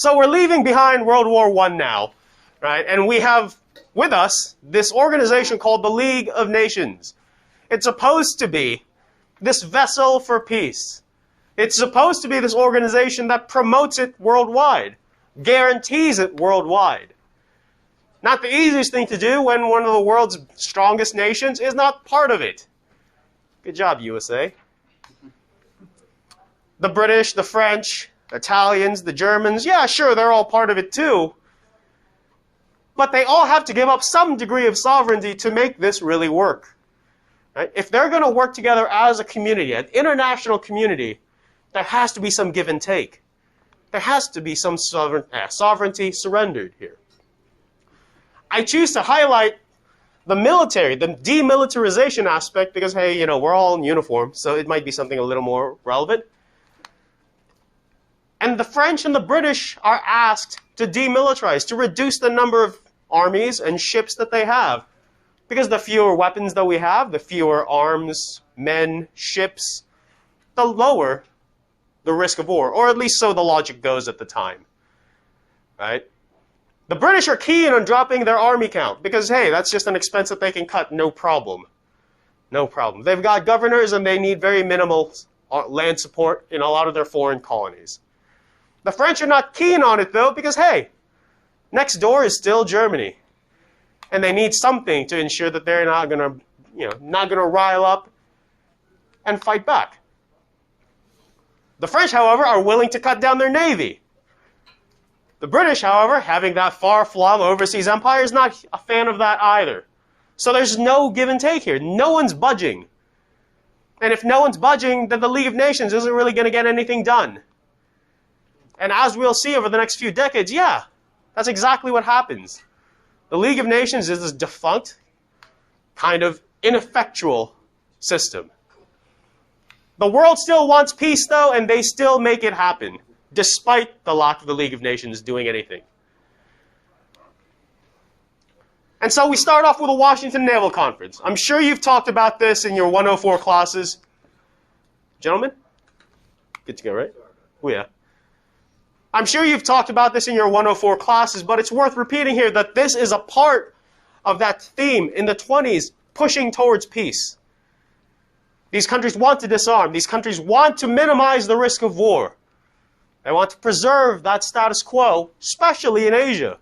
So we're leaving behind World War I now, right? And we have with us this organization called the League of Nations. It's supposed to be this vessel for peace. It's supposed to be this organization that promotes it worldwide, guarantees it worldwide. Not the easiest thing to do when one of the world's strongest nations is not part of it. Good job, USA. The British, the French, the Italians, the Germans, yeah, sure, they're all part of it too. But they all have to give up some degree of sovereignty to make this really work. Right? If they're going to work together as a community, an international community, there has to be some give and take. There has to be some sovereignty surrendered here. I choose to highlight the military, the demilitarization aspect, because, hey, you know, we're all in uniform, so it might be something a little more relevant. And the French and the British are asked to demilitarize, to reduce the number of armies and ships that they have. Because the fewer weapons that we have, the fewer arms, men, ships, the lower the risk of war. Or at least so the logic goes at the time. Right? The British are keen on dropping their army count because, hey, that's just an expense that they can cut, no problem. No problem. They've got governors and they need very minimal land support in a lot of their foreign colonies. The French are not keen on it, though, because, hey, next door is still Germany. And they need something to ensure that they're not going to rile up and fight back. The French, however, are willing to cut down their navy. The British, however, having that far-flung overseas empire, is not a fan of that either. So there's no give and take here. No one's budging. And if no one's budging, then the League of Nations isn't really going to get anything done. And as we'll see over the next few decades, yeah, that's exactly what happens. The League of Nations is this defunct, kind of ineffectual system. The world still wants peace, though, and they still make it happen, despite the lack of the League of Nations doing anything. And so we start off with the Washington Naval Conference. I'm sure you've talked about this in your 104 classes. Gentlemen? Good to go, right? Oh, yeah. I'm sure you've talked about this in your 104 classes, but it's worth repeating here that this is a part of that theme in the 20s pushing towards peace. These countries want to disarm. These countries want to minimize the risk of war. They want to preserve that status quo, especially in Asia.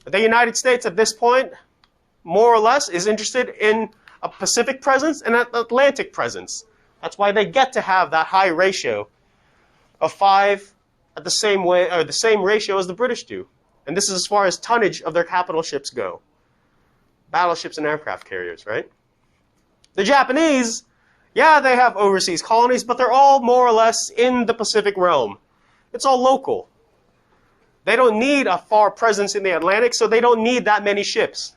The United States at this point, more or less, is interested in a Pacific presence and an Atlantic presence. That's why they get to have that high ratio of 5 at the same ratio as the British do. And this is as far as tonnage of their capital ships go. Battleships and aircraft carriers, right? The Japanese, yeah, they have overseas colonies, but they're all more or less in the Pacific realm. It's all local. They don't need a far presence in the Atlantic, so they don't need that many ships.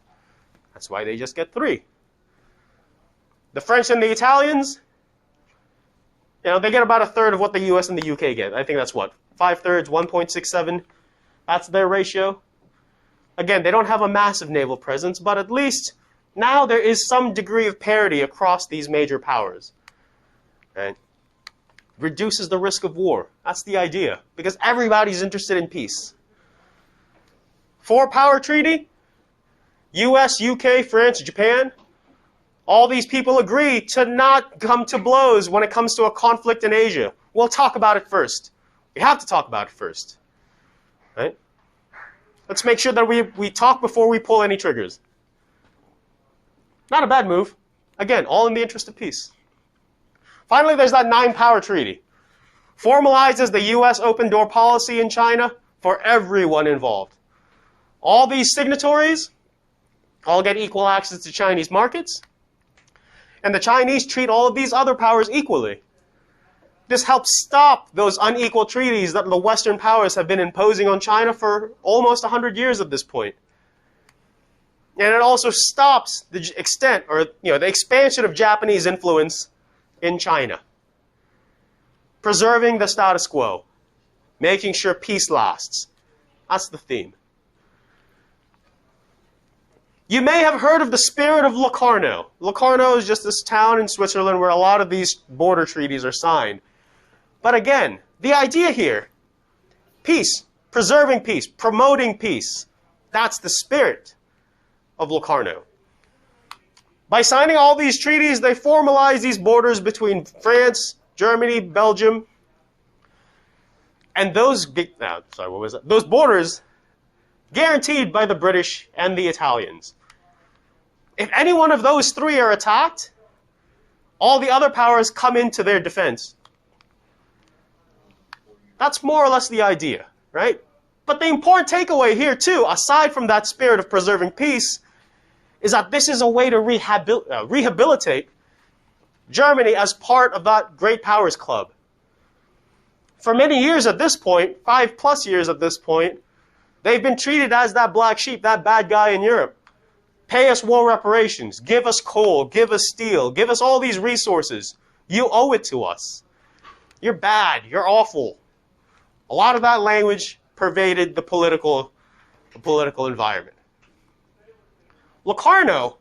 That's why they just get 3. The French and the Italians, you know, they get about 1/3 of what the US and the UK get. I think that's what? 5/3, 1.67. That's their ratio. Again, they don't have a massive naval presence, but at least now there is some degree of parity across these major powers. Right? Reduces the risk of war. That's the idea, because everybody's interested in peace. 4-power treaty, US, UK, France, Japan. All these people agree to not come to blows when it comes to a conflict in Asia. We'll talk about it first. We have to talk about it first. Right? Let's make sure that we talk before we pull any triggers. Not a bad move. Again, all in the interest of peace. Finally, there's that 9-power treaty. Formalizes the US open door policy in China for everyone involved. All these signatories all get equal access to Chinese markets. And the Chinese treat all of these other powers equally. This helps stop those unequal treaties that the Western powers have been imposing on China for almost 100 years at this point. And it also stops the extent, or the expansion of Japanese influence in China. Preserving the status quo. Making sure peace lasts. That's the theme. You may have heard of the spirit of Locarno. Locarno is just this town in Switzerland where a lot of these border treaties are signed. But again, the idea here Peace, preserving peace, promoting peace. That's the spirit of Locarno. By signing all these treaties, they formalized these borders between France, Germany, Belgium, and those borders guaranteed by the British and the Italians. If any one of those three are attacked, all the other powers come into their defense. That's more or less the idea, right? But the important takeaway here, too, aside from that spirit of preserving peace, is that this is a way to rehabilitate Germany as part of that great powers club. For many years at this point, 5+ years at this point, they've been treated as that black sheep, that bad guy in Europe. Pay us war reparations, give us coal, give us steel, give us all these resources. You owe it to us. You're bad, you're awful. A lot of that language pervaded the political environment. Locarno,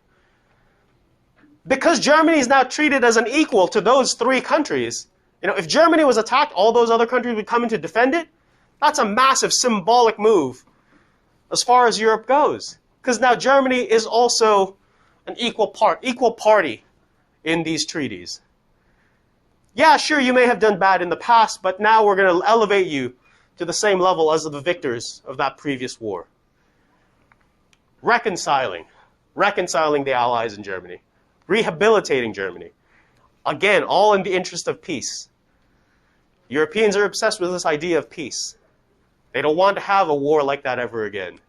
because Germany is now treated as an equal to those three countries, if Germany was attacked, all those other countries would come in to defend it. That's a massive symbolic move as far as Europe goes. Because now Germany is also an equal party in these treaties. Yeah, sure, you may have done bad in the past, but now we're going to elevate you to the same level as the victors of that previous war. Reconciling the Allies in Germany. Rehabilitating Germany. Again, all in the interest of peace. Europeans are obsessed with this idea of peace. They don't want to have a war like that ever again.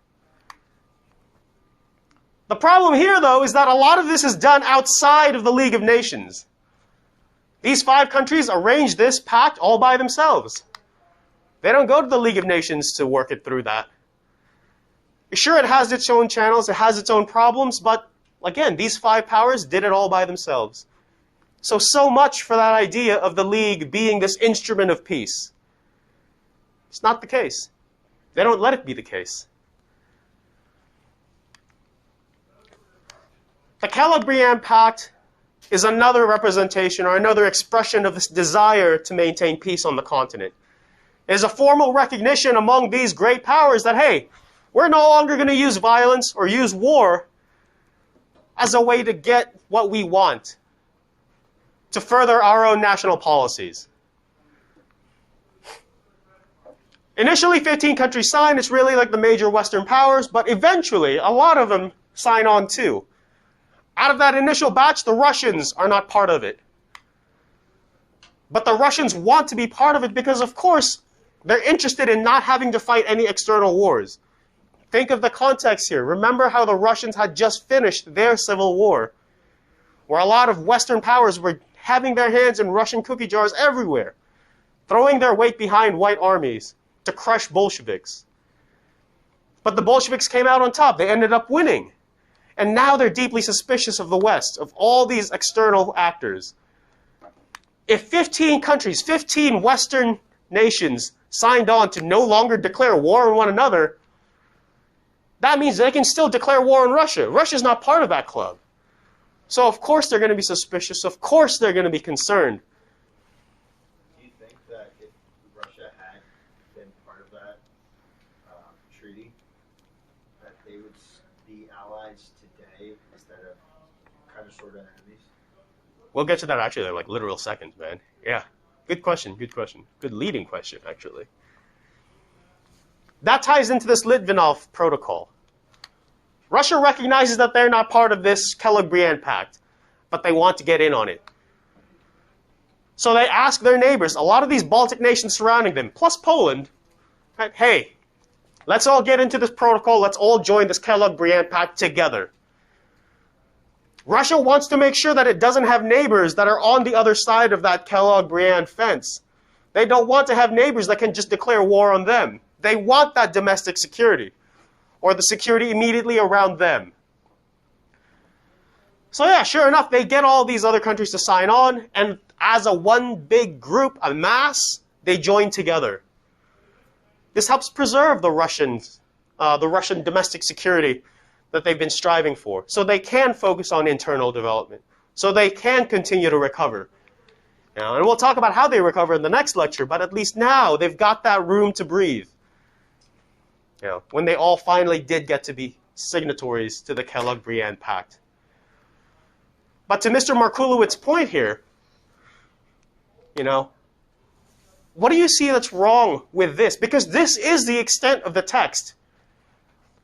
The problem here, though, is that a lot of this is done outside of the League of Nations. These 5 countries arranged this pact all by themselves. They don't go to the League of Nations to work it through that. Sure, it has its own channels, it has its own problems, but again, these 5 powers did it all by themselves. So much for that idea of the League being this instrument of peace. It's not the case. They don't let it be the case. The Kellogg-Briand Pact is another representation or another expression of this desire to maintain peace on the continent. It is a formal recognition among these great powers that, hey, we're no longer going to use violence or use war as a way to get what we want, to further our own national policies. Initially, 15 countries signed. It's really like the major Western powers, but eventually, a lot of them sign on too. Out of that initial batch, the Russians are not part of it. But the Russians want to be part of it because, of course, they're interested in not having to fight any external wars. Think of the context here. Remember how the Russians had just finished their civil war, where a lot of Western powers were having their hands in Russian cookie jars everywhere, throwing their weight behind white armies to crush Bolsheviks. But the Bolsheviks came out on top. They ended up winning. And now they're deeply suspicious of the West, of all these external actors. If 15 countries, 15 Western nations signed on to no longer declare war on one another, that means they can still declare war on Russia. Russia's not part of that club. So of course they're going to be suspicious. Of course they're going to be concerned. Do you think that if Russia had been part of that treaty, that they would be allies today instead of kind of sort of enemies? We'll get to that actually in like literal seconds, man. Yeah. Good question, good question. Good leading question, actually. That ties into this Litvinov Protocol. Russia recognizes that they're not part of this Kellogg-Briand Pact, but they want to get in on it. So they ask their neighbors, a lot of these Baltic nations surrounding them, plus Poland, right, hey, let's all get into this protocol, let's all join this Kellogg-Briand Pact together. Russia wants to make sure that it doesn't have neighbors that are on the other side of that Kellogg-Briand fence. They don't want to have neighbors that can just declare war on them. They want that domestic security, or the security immediately around them. So yeah, sure enough, they get all these other countries to sign on, and as a one big group, a mass, they join together. This helps preserve the Russian domestic security that they've been striving for, so they can focus on internal development, so they can continue to recover. Now, and we'll talk about how they recover in the next lecture, but at least now they've got that room to breathe. You know, when they all finally did get to be signatories to the Kellogg-Briand Pact. But to Mr. Markulowicz's point here, you know, what do you see that's wrong with this? Because this is the extent of the text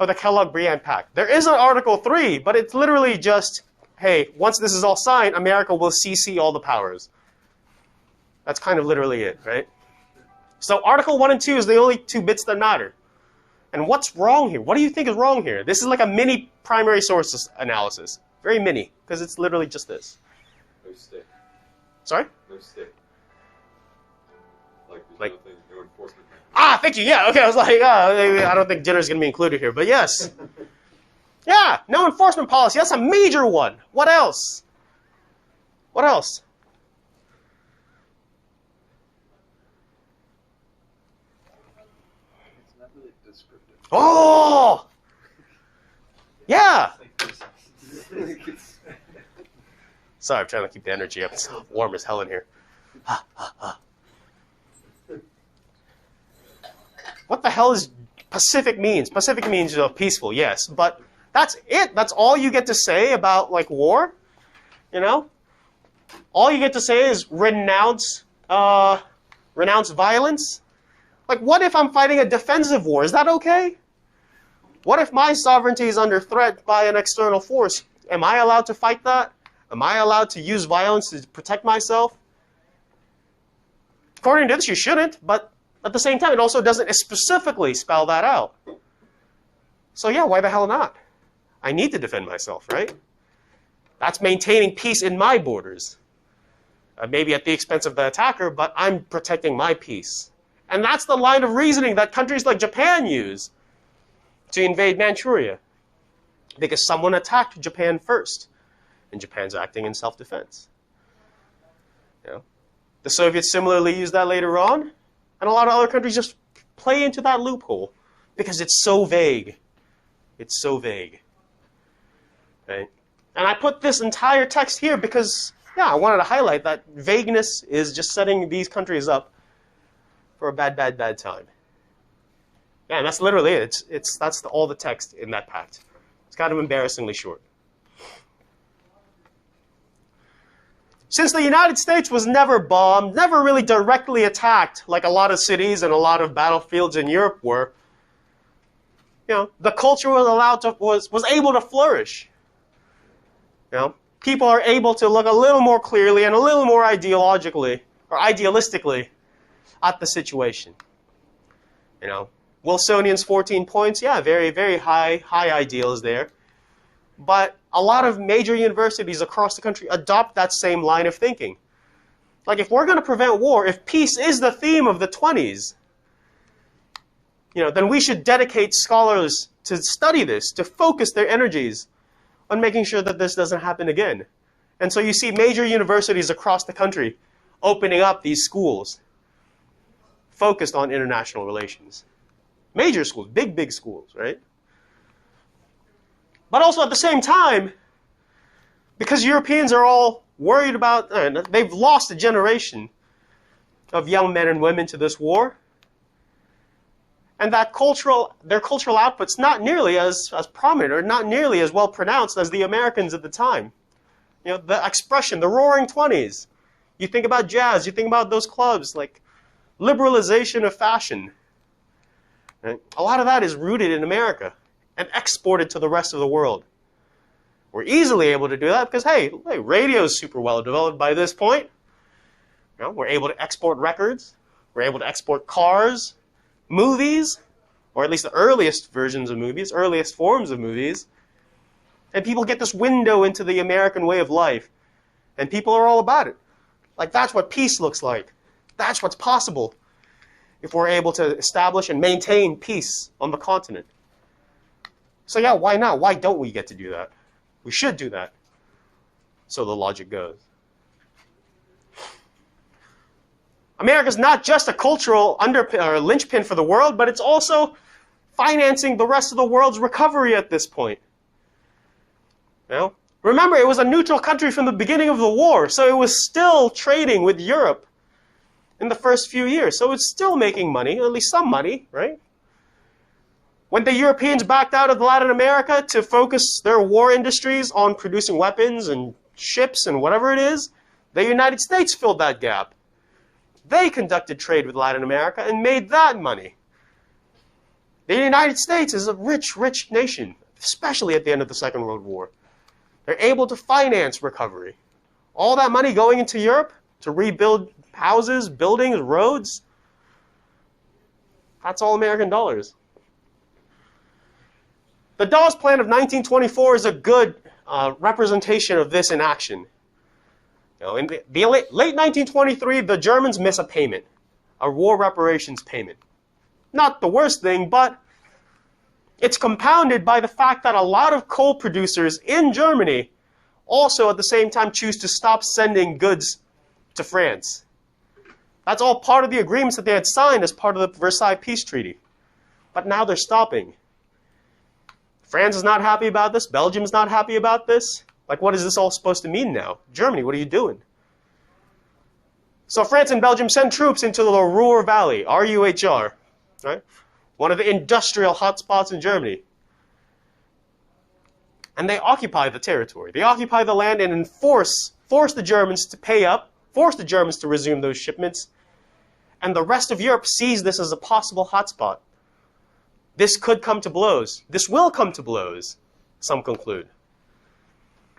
of the Kellogg-Briand Pact. There is an Article 3, but it's literally just, hey, once this is all signed, America will cede all the powers. That's kind of literally it, right? So Article 1 and 2 is the only two bits that matter. And what's wrong here? What do you think is wrong here? This is like a mini primary sources analysis. Very mini, because it's literally just this. No stick. Sorry? No stick. There's Like- nothing, no enforcement. Ah, thank you. Yeah, okay. I was like, I don't think dinner's going to be included here, but yes. Yeah, no enforcement policy. That's a major one. What else? What else? It's not really descriptive. Oh! Yeah. Sorry, I'm trying to keep the energy up. It's warm as hell in here. What the hell is Pacific means? Pacific means peaceful, yes, but that's it. That's all you get to say about like war. You know, all you get to say is renounce violence. Like, what if I'm fighting a defensive war? Is that okay? What if my sovereignty is under threat by an external force? Am I allowed to fight that? Am I allowed to use violence to protect myself? According to this, you shouldn't, but at the same time, it also doesn't specifically spell that out. So yeah, why the hell not? I need to defend myself, right? That's maintaining peace in my borders. Maybe at the expense of the attacker, but I'm protecting my peace. And that's the line of reasoning that countries like Japan use to invade Manchuria. Because someone attacked Japan first, and Japan's acting in self-defense. You know? The Soviets similarly used that later on, and a lot of other countries just play into that loophole because it's so vague. It's so vague. Right? And I put this entire text here because, yeah, I wanted to highlight that vagueness is just setting these countries up for a bad, bad, bad time. Yeah, and that's literally it. That's all the text in that pact. It's kind of embarrassingly short. Since the United States was never bombed, never really directly attacked like a lot of cities and a lot of battlefields in Europe were, you know, the culture was able to flourish. You know, people are able to look a little more clearly and a little more idealistically at the situation. You know, Wilsonian's 14 points, yeah, very, very high ideals there. But a lot of major universities across the country adopt that same line of thinking. Like, if we're going to prevent war, if peace is the theme of the 20s, you know, then we should dedicate scholars to study this, to focus their energies on making sure that this doesn't happen again. And so you see major universities across the country opening up these schools focused on international relations. Major schools, big schools, right? But also at the same time, because Europeans are all worried about, they've lost a generation of young men and women to this war, and that their cultural output's not nearly as prominent or not nearly as well pronounced as the Americans at the time. You know, the expression, the Roaring '20s. You think about jazz, you think about those clubs, like liberalization of fashion. Right? A lot of that is rooted in America and exported to the rest of the world. We're easily able to do that because, hey, radio is super well developed by this point. You know, we're able to export records. We're able to export cars, movies, or at least the earliest versions of movies, earliest forms of movies. And people get this window into the American way of life. And people are all about it. Like, that's what peace looks like. That's what's possible if we're able to establish and maintain peace on the continent. So yeah, why not? Why don't we get to do that? We should do that. So the logic goes. America's not just a cultural linchpin for the world, but it's also financing the rest of the world's recovery at this point. You know? Remember, it was a neutral country from the beginning of the war, so it was still trading with Europe in the first few years. So it's still making money, at least some money, right? When the Europeans backed out of Latin America to focus their war industries on producing weapons and ships and whatever it is, the United States filled that gap. They conducted trade with Latin America and made that money. The United States is a rich, rich nation, especially at the end of the Second World War. They're able to finance recovery. All that money going into Europe to rebuild houses, buildings, roads, that's all American dollars. The Dawes Plan of 1924 is a good representation of this in action. In the late 1923, the Germans miss a payment, a war reparations payment. Not the worst thing, but it's compounded by the fact that a lot of coal producers in Germany also at the same time choose to stop sending goods to France. That's all part of the agreements that they had signed as part of the Versailles Peace Treaty. But now they're stopping. France is not happy about this. Belgium's not happy about this. Like, what is this all supposed to mean now? Germany, what are you doing? So France and Belgium send troops into the Ruhr Valley, RUHR, right? One of the industrial hotspots in Germany. And they occupy the territory. They occupy the land and force the Germans to pay up, force the Germans to resume those shipments. And the rest of Europe sees this as a possible hotspot. This could come to blows. This will come to blows, some conclude.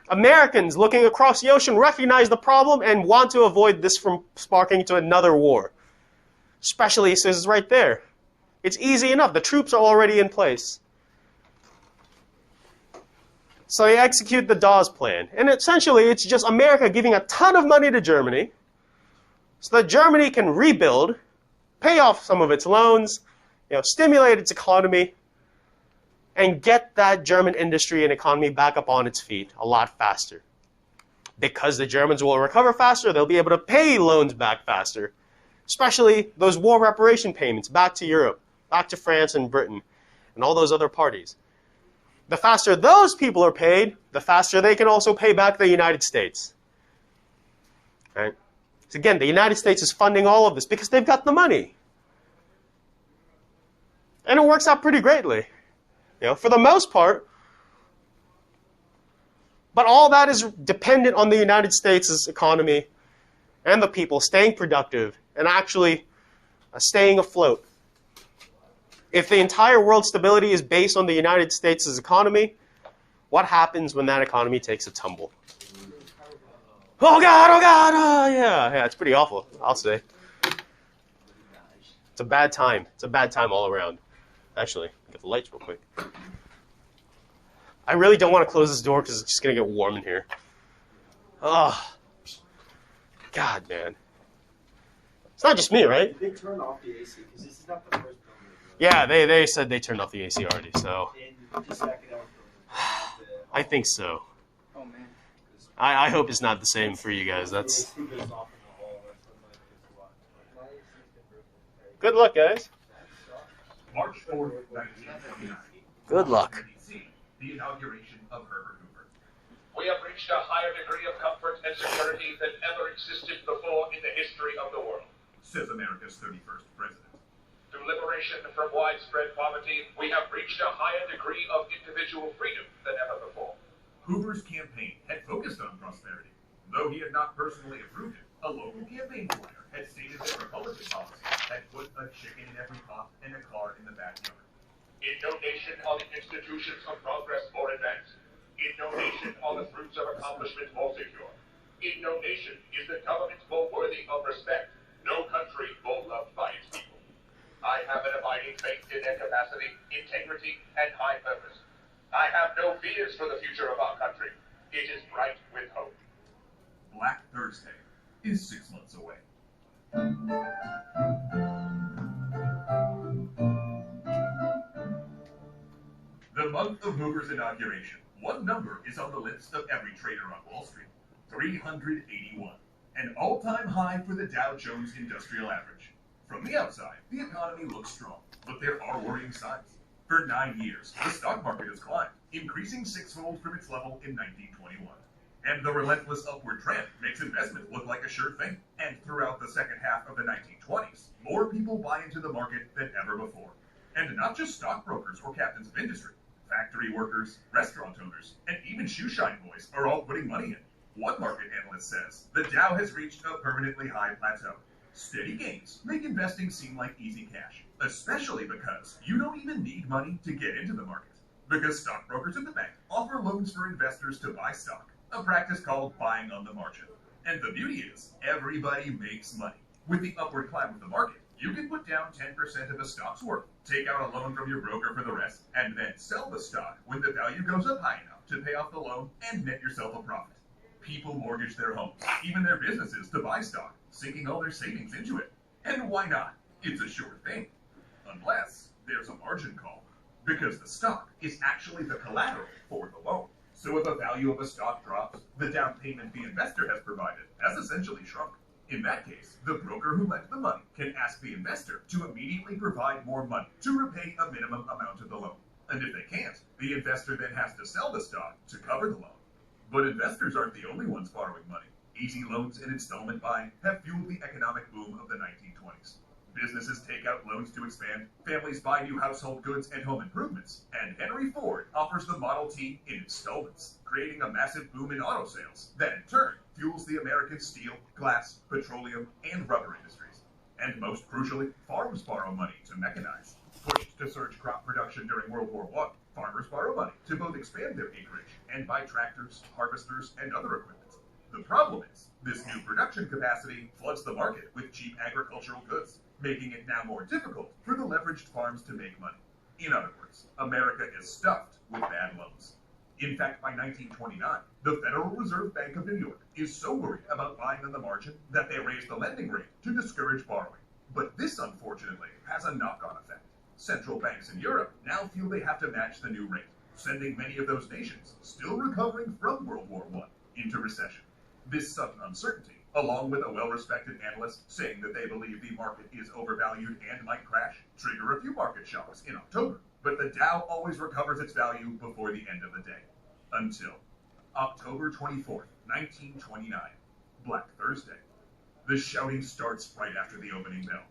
Americans looking across the ocean recognize the problem and want to avoid this from sparking to another war. Especially since it's right there. It's easy enough. The troops are already in place. So they execute the Dawes Plan. And essentially, it's just America giving a ton of money to Germany so that Germany can rebuild, pay off some of its loans, stimulate its economy, and get that German industry and economy back up on its feet a lot faster. Because the Germans will recover faster, they'll be able to pay loans back faster, especially those war reparation payments back to Europe, back to France and Britain, and all those other parties. The faster those people are paid, the faster they can also pay back the United States. Right? So again, the United States is funding all of this because they've got the money. And it works out pretty greatly. For the most part. But all that is dependent on the United States' economy and the people staying productive and actually staying afloat. If the entire world's stability is based on the United States' economy, what happens when that economy takes a tumble? Oh God, oh God, oh yeah, it's pretty awful, I'll say. It's a bad time. It's a bad time all around. Actually, get the lights real quick. I really don't want to close this door because it's just going to get warm in here. Oh, God, man. It's not just me, right? They turn off the AC because this is not the first building. Yeah, they said they turned off the AC already, so. In just academic building. I think so. Oh, man. I hope it's not the same for you guys. That's. The AC goes off in the hall. Good luck, guys. March 4th, 1929. Good luck. The inauguration of Herbert Hoover. We have reached a higher degree of comfort and security than ever existed before in the history of the world. Says America's 31st president. Through liberation from widespread poverty, we have reached a higher degree of individual freedom than ever before. Hoover's campaign had focused on prosperity. Though he had not personally approved it, a local campaign flyer had stated that Republican policy had put a chicken in every pot and a car in the backyard. In no nation are the institutions of progress more advanced. In no nation are the fruits of accomplishment more secure. In no nation is the government more worthy of respect. No country more loved by its people. I have an abiding faith in their capacity, integrity, and high purpose. I have no fears for the future of our country. It is bright with hope. Black Thursday is 6 months away. The month of Hoover's inauguration. One number is on the lips of every trader on Wall Street. 381. An all-time high for the Dow Jones Industrial Average. From the outside, the economy looks strong, but there are worrying signs. For 9 years, the stock market has climbed, increasing sixfold from its level in 1921. And the relentless upward trend makes investment look like a sure thing. And throughout the second half of the 1920s, more people buy into the market than ever before. And not just stockbrokers or captains of industry. Factory workers, restaurant owners, and even shoeshine boys are all putting money in. One market analyst says the Dow has reached a permanently high plateau. Steady gains make investing seem like easy cash, especially because you don't even need money to get into the market. Because stockbrokers at the bank offer loans for investors to buy stock, a practice called buying on the margin. And the beauty is, everybody makes money. With the upward climb of the market, you can put down 10% of a stock's worth, take out a loan from your broker for the rest, and then sell the stock when the value goes up high enough to pay off the loan and net yourself a profit. People mortgage their homes, even their businesses, to buy stock, sinking all their savings into it. And why not? It's a sure thing. Unless there's a margin call, because the stock is actually the collateral for the loan. So if the value of a stock drops, the down payment the investor has provided has essentially shrunk. In that case, the broker who lent the money can ask the investor to immediately provide more money to repay a minimum amount of the loan. And if they can't, the investor then has to sell the stock to cover the loan. But investors aren't the only ones borrowing money. Easy loans and installment buying have fueled the economic boom of the 1920s. Businesses take out loans to expand, families buy new household goods and home improvements, and Henry Ford offers the Model T in installments, creating a massive boom in auto sales that in turn fuels the American steel, glass, petroleum, and rubber industries. And most crucially, farms borrow money to mechanize. Pushed to surge crop production during World War I, farmers borrow money to both expand their acreage and buy tractors, harvesters, and other equipment. The problem is, this new production capacity floods the market with cheap agricultural goods, making it now more difficult for the leveraged farms to make money. In other words, America is stuffed with bad loans. In fact, by 1929, the Federal Reserve Bank of New York is so worried about buying on the margin that they raised the lending rate to discourage borrowing. But this, unfortunately, has a knock-on effect. Central banks in Europe now feel they have to match the new rate, sending many of those nations, still recovering from World War I, into recession. This sudden uncertainty, along with a well-respected analyst saying that they believe the market is overvalued and might crash, trigger a few market shocks in October. But the Dow always recovers its value before the end of the day. Until October 24th, 1929, Black Thursday. The shouting starts right after the opening bell.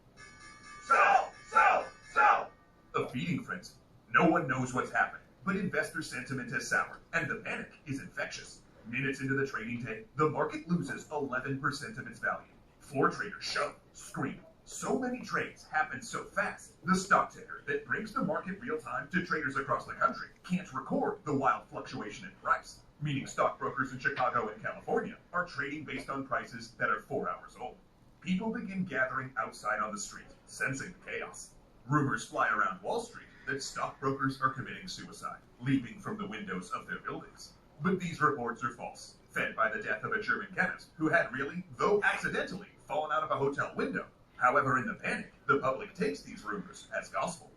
Sell! Sell! Sell! A feeding frenzy. No one knows what's happening, but investor sentiment has soured, and the panic is infectious. Minutes into the trading day, the market loses 11% of its value. Floor traders shove, scream. So many trades happen so fast, the stock ticker that brings the market real time to traders across the country can't record the wild fluctuation in price, meaning stockbrokers in Chicago and California are trading based on prices that are 4 hours old. People begin gathering outside on the street, sensing the chaos. Rumors fly around Wall Street that stockbrokers are committing suicide, leaping from the windows of their buildings. But these reports are false, fed by the death of a German chemist who had really, though accidentally, fallen out of a hotel window. However, in the panic, the public takes these rumors as gospel.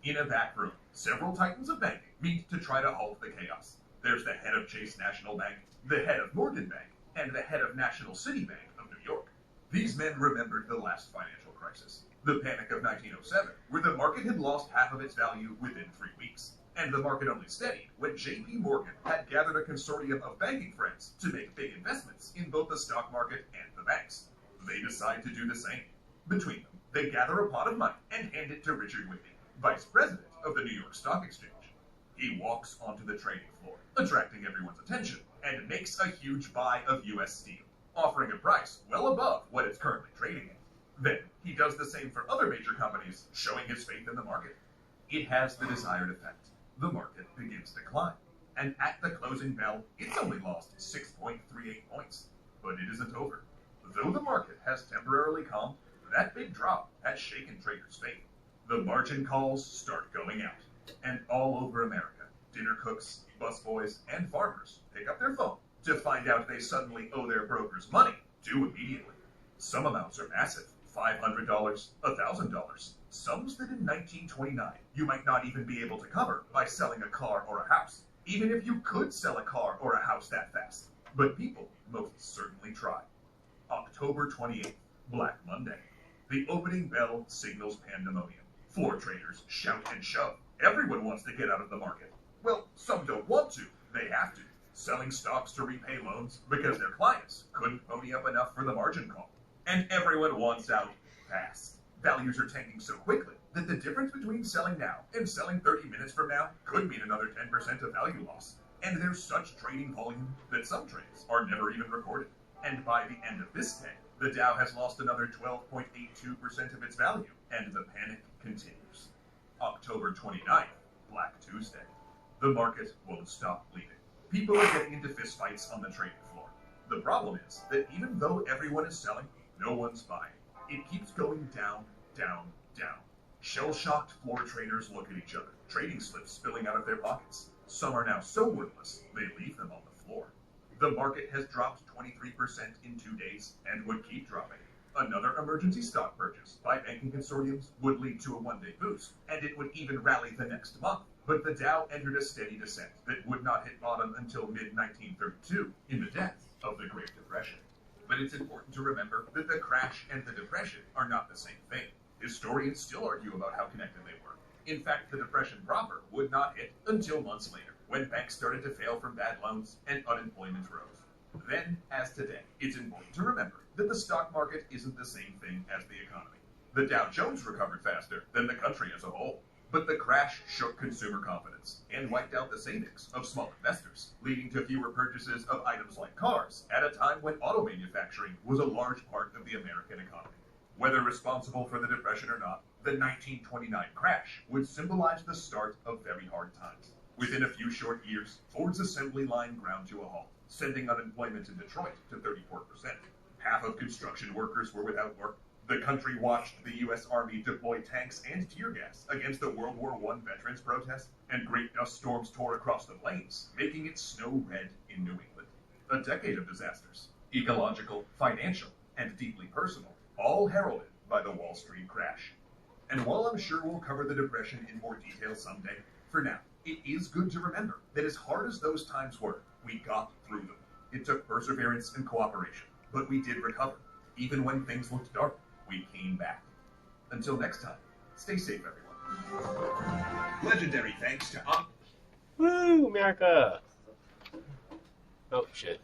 In a back room, several titans of banking meet to try to halt the chaos. There's the head of Chase National Bank, the head of Morgan Bank, and the head of National City Bank of New York. These men remembered the last financial crisis, the panic of 1907, where the market had lost half of its value within 3 weeks. And the market only steadied when J.P. Morgan had gathered a consortium of banking friends to make big investments in both the stock market and the banks. They decide to do the same. Between them, they gather a pot of money and hand it to Richard Whitney, vice president of the New York Stock Exchange. He walks onto the trading floor, attracting everyone's attention, and makes a huge buy of U.S. Steel, offering a price well above what it's currently trading at. Then, he does the same for other major companies, showing his faith in the market. It has the desired effect. The market begins to climb, and at the closing bell, it's only lost 6.38 points. But it isn't over. Though the market has temporarily calmed, that big drop has shaken traders' faith. The margin calls start going out, and all over America, dinner cooks, busboys, and farmers pick up their phone to find out they suddenly owe their brokers money due immediately. Some amounts are massive, $500, $1,000, sums that in 1929 you might not even be able to cover by selling a car or a house, even if you could sell a car or a house that fast. But people most certainly try. October 28th, Black Monday. The opening bell signals pandemonium. Floor traders shout and shove. Everyone wants to get out of the market. Well, some don't want to. They have to. Selling stocks to repay loans because their clients couldn't pony up enough for the margin call. And everyone wants out fast. Values are tanking so quickly that the difference between selling now and selling 30 minutes from now could mean another 10% of value loss. And there's such trading volume that some trades are never even recorded. And by the end of this day, the Dow has lost another 12.82% of its value, and the panic continues. October 29th, Black Tuesday. The market won't stop bleeding. People are getting into fistfights on the trading floor. The problem is that even though everyone is selling, no one's buying. It keeps going down, down, down. Shell-shocked floor traders look at each other, trading slips spilling out of their pockets. Some are now so worthless, they leave them on the floor. The market has dropped 23% in 2 days and would keep dropping. Another emergency stock purchase by banking consortiums would lead to a one-day boost, and it would even rally the next month. But the Dow entered a steady descent that would not hit bottom until mid-1932, in the depth of the Great Depression. But it's important to remember that the crash and the depression are not the same thing. Historians still argue about how connected they were. In fact, the depression proper would not hit until months later, when banks started to fail from bad loans and unemployment rose. Then, as today, it's important to remember that the stock market isn't the same thing as the economy. The Dow Jones recovered faster than the country as a whole, but the crash shook consumer confidence and wiped out the savings of small investors, leading to fewer purchases of items like cars at a time when auto manufacturing was a large part of the American economy. Whether responsible for the Depression or not, the 1929 crash would symbolize the start of very hard times. Within a few short years, Ford's assembly line ground to a halt, sending unemployment in Detroit to 34%. Half of construction workers were without work. The country watched the U.S. Army deploy tanks and tear gas against the World War I veterans protest, and great dust storms tore across the plains, making it snow red in New England. A decade of disasters, ecological, financial, and deeply personal, all heralded by the Wall Street crash. And while I'm sure we'll cover the Depression in more detail someday, for now, it is good to remember that as hard as those times were, we got through them. It took perseverance and cooperation, but we did recover. Even when things looked dark, we came back. Until next time, stay safe, everyone. Legendary thanks to Woo, America! Oh, shit.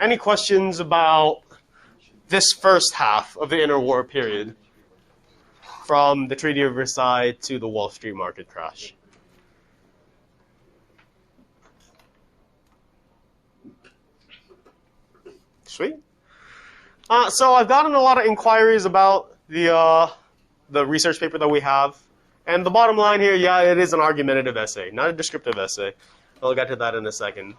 Any questions about this first half of the interwar period, from the Treaty of Versailles to the Wall Street market crash? Sweet. So I've gotten a lot of inquiries about the research paper that we have, and the bottom line here, yeah, it is an argumentative essay, not a descriptive essay. I'll get to that in a second.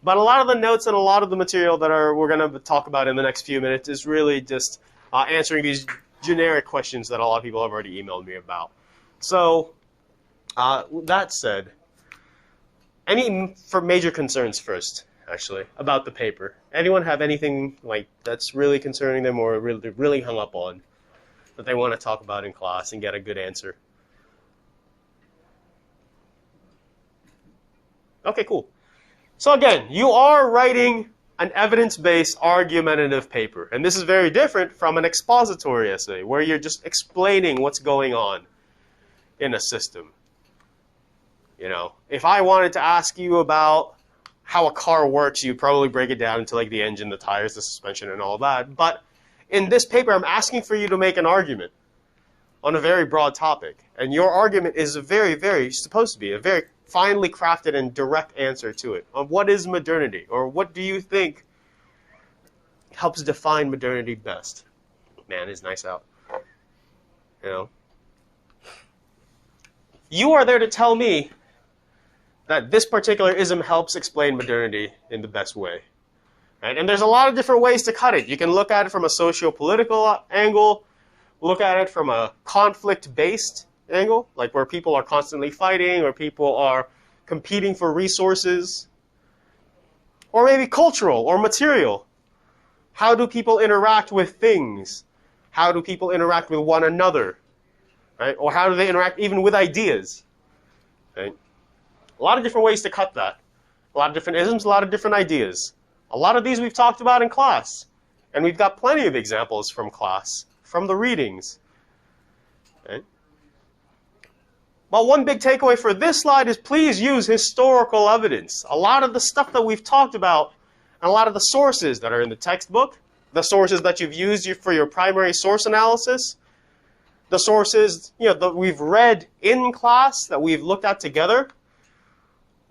But a lot of the notes and a lot of the material that we're going to talk about in the next few minutes is really just answering these generic questions that a lot of people have already emailed me about. So, with that said, any for major concerns first, actually, about the paper? Anyone have anything like that's really concerning them or really hung up on that they want to talk about in class and get a good answer? Okay, cool. So again, you are writing an evidence-based argumentative paper. And this is very different from an expository essay, where you're just explaining what's going on in a system. You know, if I wanted to ask you about how a car works, you'd probably break it down into like the engine, the tires, the suspension, and all that. But in this paper, I'm asking for you to make an argument on a very broad topic. And your argument is supposed to be a very finely crafted and direct answer to it. On what is modernity? Or what do you think helps define modernity best? Man, it's nice out. You know? You are there to tell me that this particular ism helps explain modernity in the best way. Right? And there's a lot of different ways to cut it. You can look at it from a socio-political angle, look at it from a conflict-based angle, like where people are constantly fighting or people are competing for resources, or maybe cultural or material. How do people interact with things? How do people interact with one another? Right? Or how do they interact even with ideas? Right? A lot of different ways to cut that. A lot of different isms, a lot of different ideas. A lot of these we've talked about in class, and we've got plenty of examples from class, from the readings. Right? But one big takeaway for this slide is please use historical evidence. A lot of the stuff that we've talked about, and a lot of the sources that are in the textbook, the sources that you've used for your primary source analysis, the sources that we've read in class, that we've looked at together,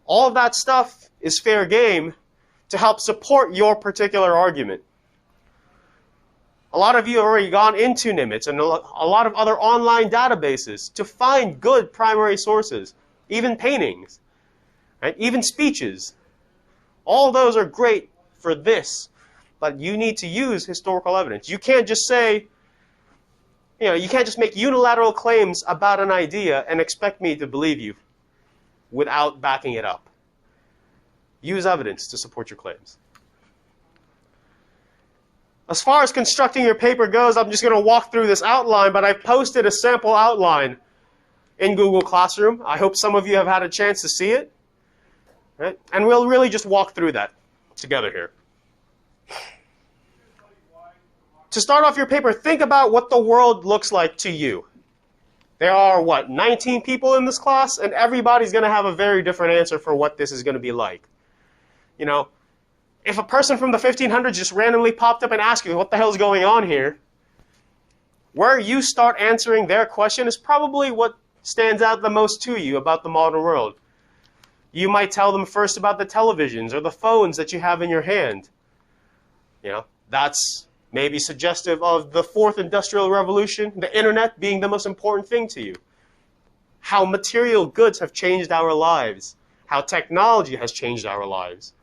all of that stuff is fair game to help support your particular argument. A lot of you have already gone into Nimitz and a lot of other online databases to find good primary sources, even paintings, right? Even speeches. All those are great for this, but you need to use historical evidence. You can't just say, you can't just make unilateral claims about an idea and expect me to believe you without backing it up. Use evidence to support your claims. As far as constructing your paper goes, I'm just going to walk through this outline, but I've posted a sample outline in Google Classroom. I hope some of you have had a chance to see it. Right? And we'll really just walk through that together here. To start off your paper, think about what the world looks like to you. There are, 19 people in this class, and everybody's going to have a very different answer for what this is going to be like. If a person from the 1500s just randomly popped up and asked you, what the hell is going on here? Where you start answering their question is probably what stands out the most to you about the modern world. You might tell them first about the televisions or the phones that you have in your hand. That's maybe suggestive of the fourth industrial revolution, the internet being the most important thing to you. How material goods have changed our lives. How technology has changed our lives.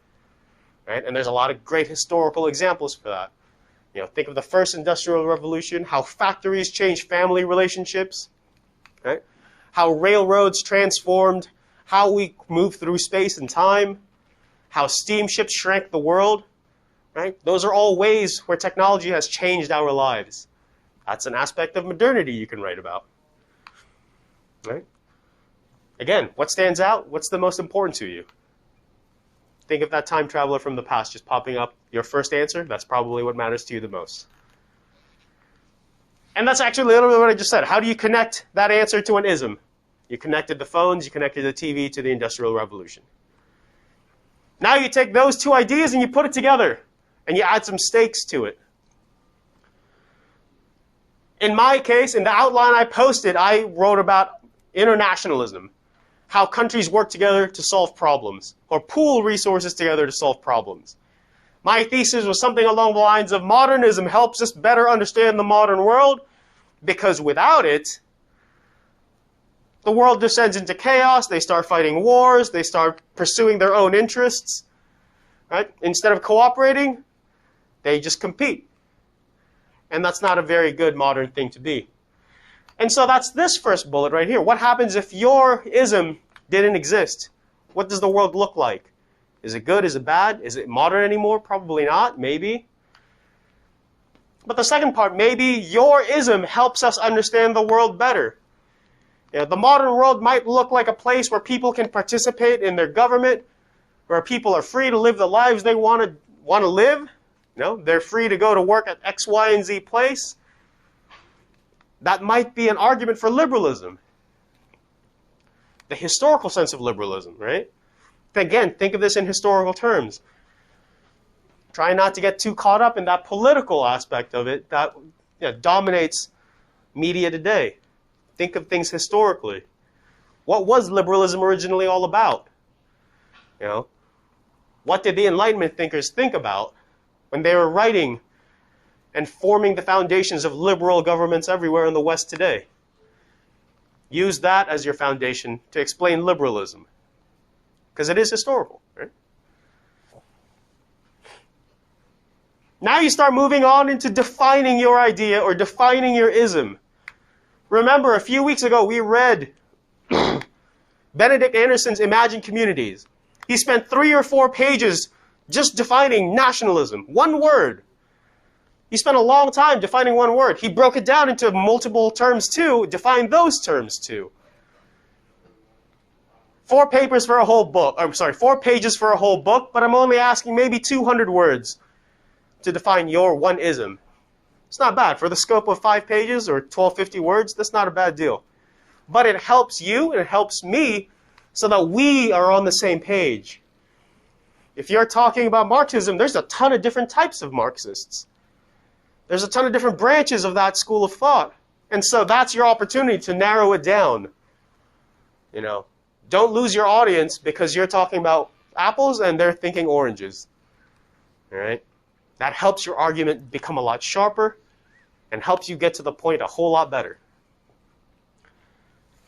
Right? And there's a lot of great historical examples for that. Think of the first industrial revolution, how factories changed family relationships, right? How railroads transformed how we move through space and time, how steamships shrank the world. Right? Those are all ways where technology has changed our lives. That's an aspect of modernity you can write about. Right? Again, what stands out? What's the most important to you? Think of that time traveler from the past just popping up. Your first answer, that's probably what matters to you the most. And that's actually literally what I just said. How do you connect that answer to an ism? You connected the phones, you connected the TV to the Industrial Revolution. Now you take those two ideas and you put it together, and you add some stakes to it. In my case, in the outline I posted, I wrote about internationalism. How countries work together to solve problems, or pool resources together to solve problems. My thesis was something along the lines of modernism helps us better understand the modern world, because without it, the world descends into chaos, they start fighting wars, they start pursuing their own interests. Right? Instead of cooperating, they just compete. And that's not a very good modern thing to be. And so that's this first bullet right here. What happens if your ism didn't exist? What does the world look like? Is it good? Is it bad? Is it modern anymore? Probably not. Maybe. But the second part, maybe your ism helps us understand the world better. The modern world might look like a place where people can participate in their government, where people are free to live the lives they want to live. They're free to go to work at X, Y, and Z place. That might be an argument for liberalism. The historical sense of liberalism, right? Again, think of this in historical terms. Try not to get too caught up in that political aspect of it that dominates media today. Think of things historically. What was liberalism originally all about? What did the Enlightenment thinkers think about when they were writing and forming the foundations of liberal governments everywhere in the West today? Use that as your foundation to explain liberalism, because it is historical. Right? Now you start moving on into defining your idea or defining your ism. Remember, a few weeks ago we read Benedict Anderson's Imagine Communities. He spent 3 or 4 pages just defining nationalism. One word. He spent a long time defining one word. He broke it down into multiple terms too, defined those terms too. 4 pages for a whole book, but I'm only asking maybe 200 words to define your one ism. It's not bad. For the scope of 5 pages or 1250 words, that's not a bad deal. but it helps you and it helps me so that we are on the same page. If you're talking about Marxism, there's a ton of different types of Marxists. There's a ton of different branches of that school of thought. And so that's your opportunity to narrow it down. You know, don't lose your audience because you're talking about apples and they're thinking oranges. All right? That helps your argument become a lot sharper and helps you get to the point a whole lot better.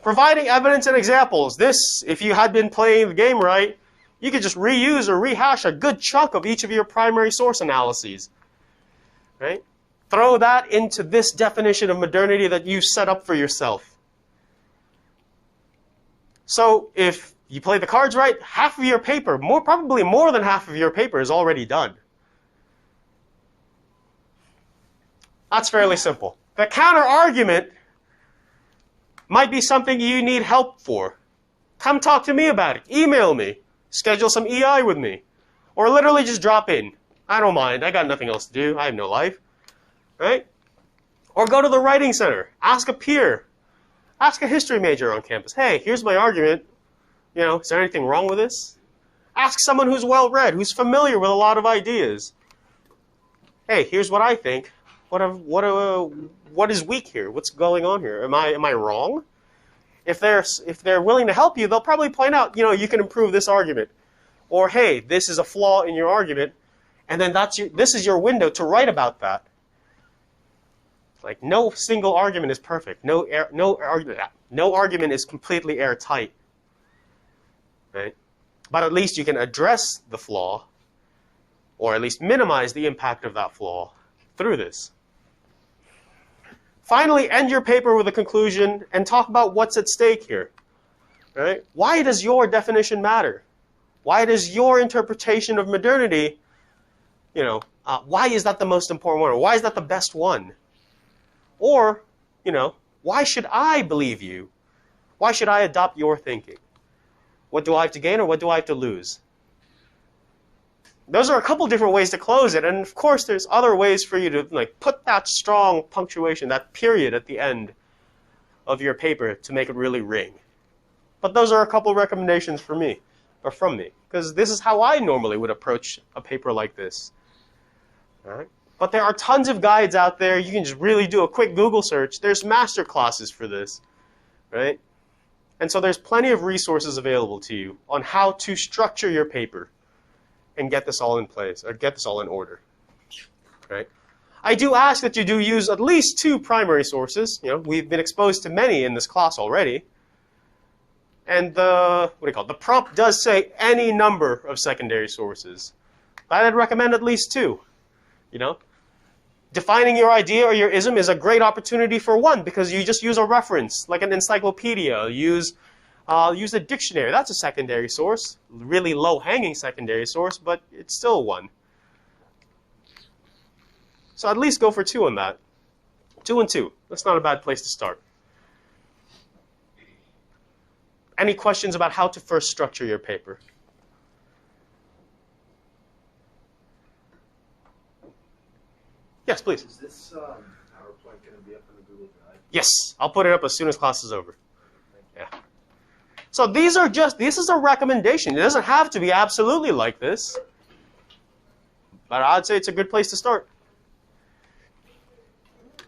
Providing evidence and examples. This, if you had been playing the game right, you could just reuse or rehash a good chunk of each of your primary source analyses. Right? Throw that into this definition of modernity that you've set up for yourself. So if you play the cards right, half of your paper, probably more than half of your paper is already done. That's fairly simple. The counter-argument might be something you need help for. Come talk to me about it. Email me. Schedule some EI with me. Or literally just drop in. I don't mind. I got nothing else to do. I have no life. Right? Or go to the writing center. Ask a peer. Ask a history major on campus. Hey, here's my argument. You know, is there anything wrong with this? Ask someone who's well-read, who's familiar with a lot of ideas. Hey, here's what I think. What is weak here? What's going on here? Am I wrong? If they're willing to help you, they'll probably point out, you know, you can improve this argument. Or, hey, this is a flaw in your argument, and then this is your window to write about that. Like, no single argument is perfect. No argument is completely airtight. Right? But at least you can address the flaw, or at least minimize the impact of that flaw through this. Finally, end your paper with a conclusion and talk about what's at stake here. Right? Why does your definition matter? Why does your interpretation of modernity, you know, why is that the most important one? Or why is that the best one? Or, you know, why should I believe you? Why should I adopt your thinking? What do I have to gain or what do I have to lose? Those are a couple different ways to close it. And of course, there's other ways for you to like put that strong punctuation, that period at the end of your paper to make it really ring. But those are a couple recommendations for me, or from me, because this is how I normally would approach a paper like this. All right? But there are tons of guides out there. You can just really do a quick Google search. There's master classes for this, right? And so there's plenty of resources available to you on how to structure your paper and get this all in place, or get this all in order, right? I do ask that you do use at least 2 primary sources. You know, we've been exposed to many in this class already. And the prompt does say any number of secondary sources. But I'd recommend at least 2, you know? Defining your idea or your ism is a great opportunity for one, because you just use a reference, like an encyclopedia. Use a dictionary. That's a secondary source. Really low-hanging secondary source, but it's still one. So at least go for 2 on that. 2 and 2. That's not a bad place to start. Any questions about how to first structure your paper? Yes, please. Is this PowerPoint going to be up in the Google Drive? Yes, I'll put it up as soon as class is over. Yeah. So this is a recommendation. It doesn't have to be absolutely like this. But I'd say it's a good place to start.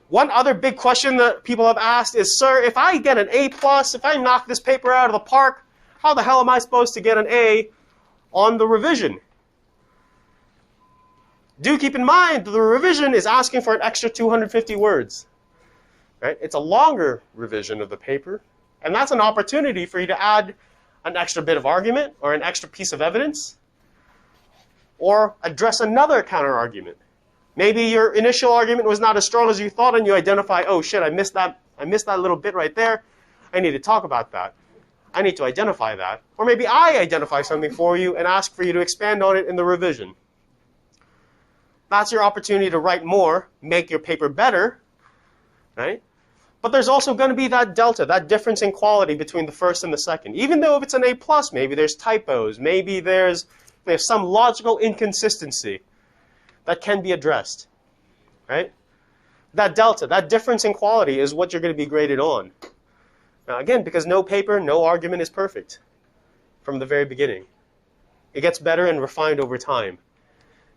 One other big question that people have asked is, sir, if I get an A+, if I knock this paper out of the park, how the hell am I supposed to get an A on the revision? Do keep in mind, the revision is asking for an extra 250 words. Right? It's a longer revision of the paper, and that's an opportunity for you to add an extra bit of argument or an extra piece of evidence, or address another counter-argument. Maybe your initial argument was not as strong as you thought, and you identify, oh shit, I missed that little bit right there. I need to talk about that. I need to identify that. Or maybe I identify something for you and ask for you to expand on it in the revision. That's your opportunity to write more, make your paper better, right? But there's also going to be that delta, that difference in quality between the first and the second. Even though if it's an A+, maybe there's typos, maybe there's some logical inconsistency that can be addressed, right? That delta, that difference in quality is what you're going to be graded on, Now, again, because no paper, no argument is perfect from the very beginning. It gets better and refined over time.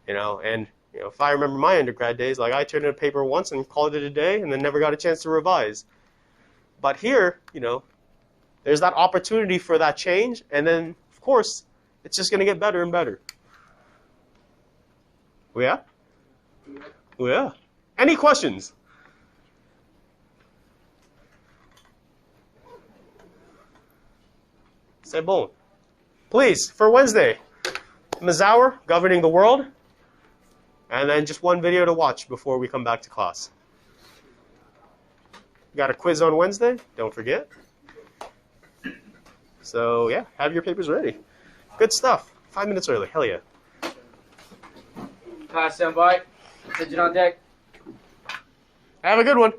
And if I remember my undergrad days, like I turned in a paper once and called it a day and then never got a chance to revise. But here, there's that opportunity for that change, and then, of course, it's just going to get better and better. Oh, yeah? Oh, yeah. Any questions? C'est bon. Please, for Wednesday, Mazaur, Governing the World, and then just one video to watch before we come back to class. Got a quiz on Wednesday, don't forget. So, yeah, have your papers ready. Good stuff. 5 minutes early, hell yeah. Class stand by. Attention on deck. Have a good one.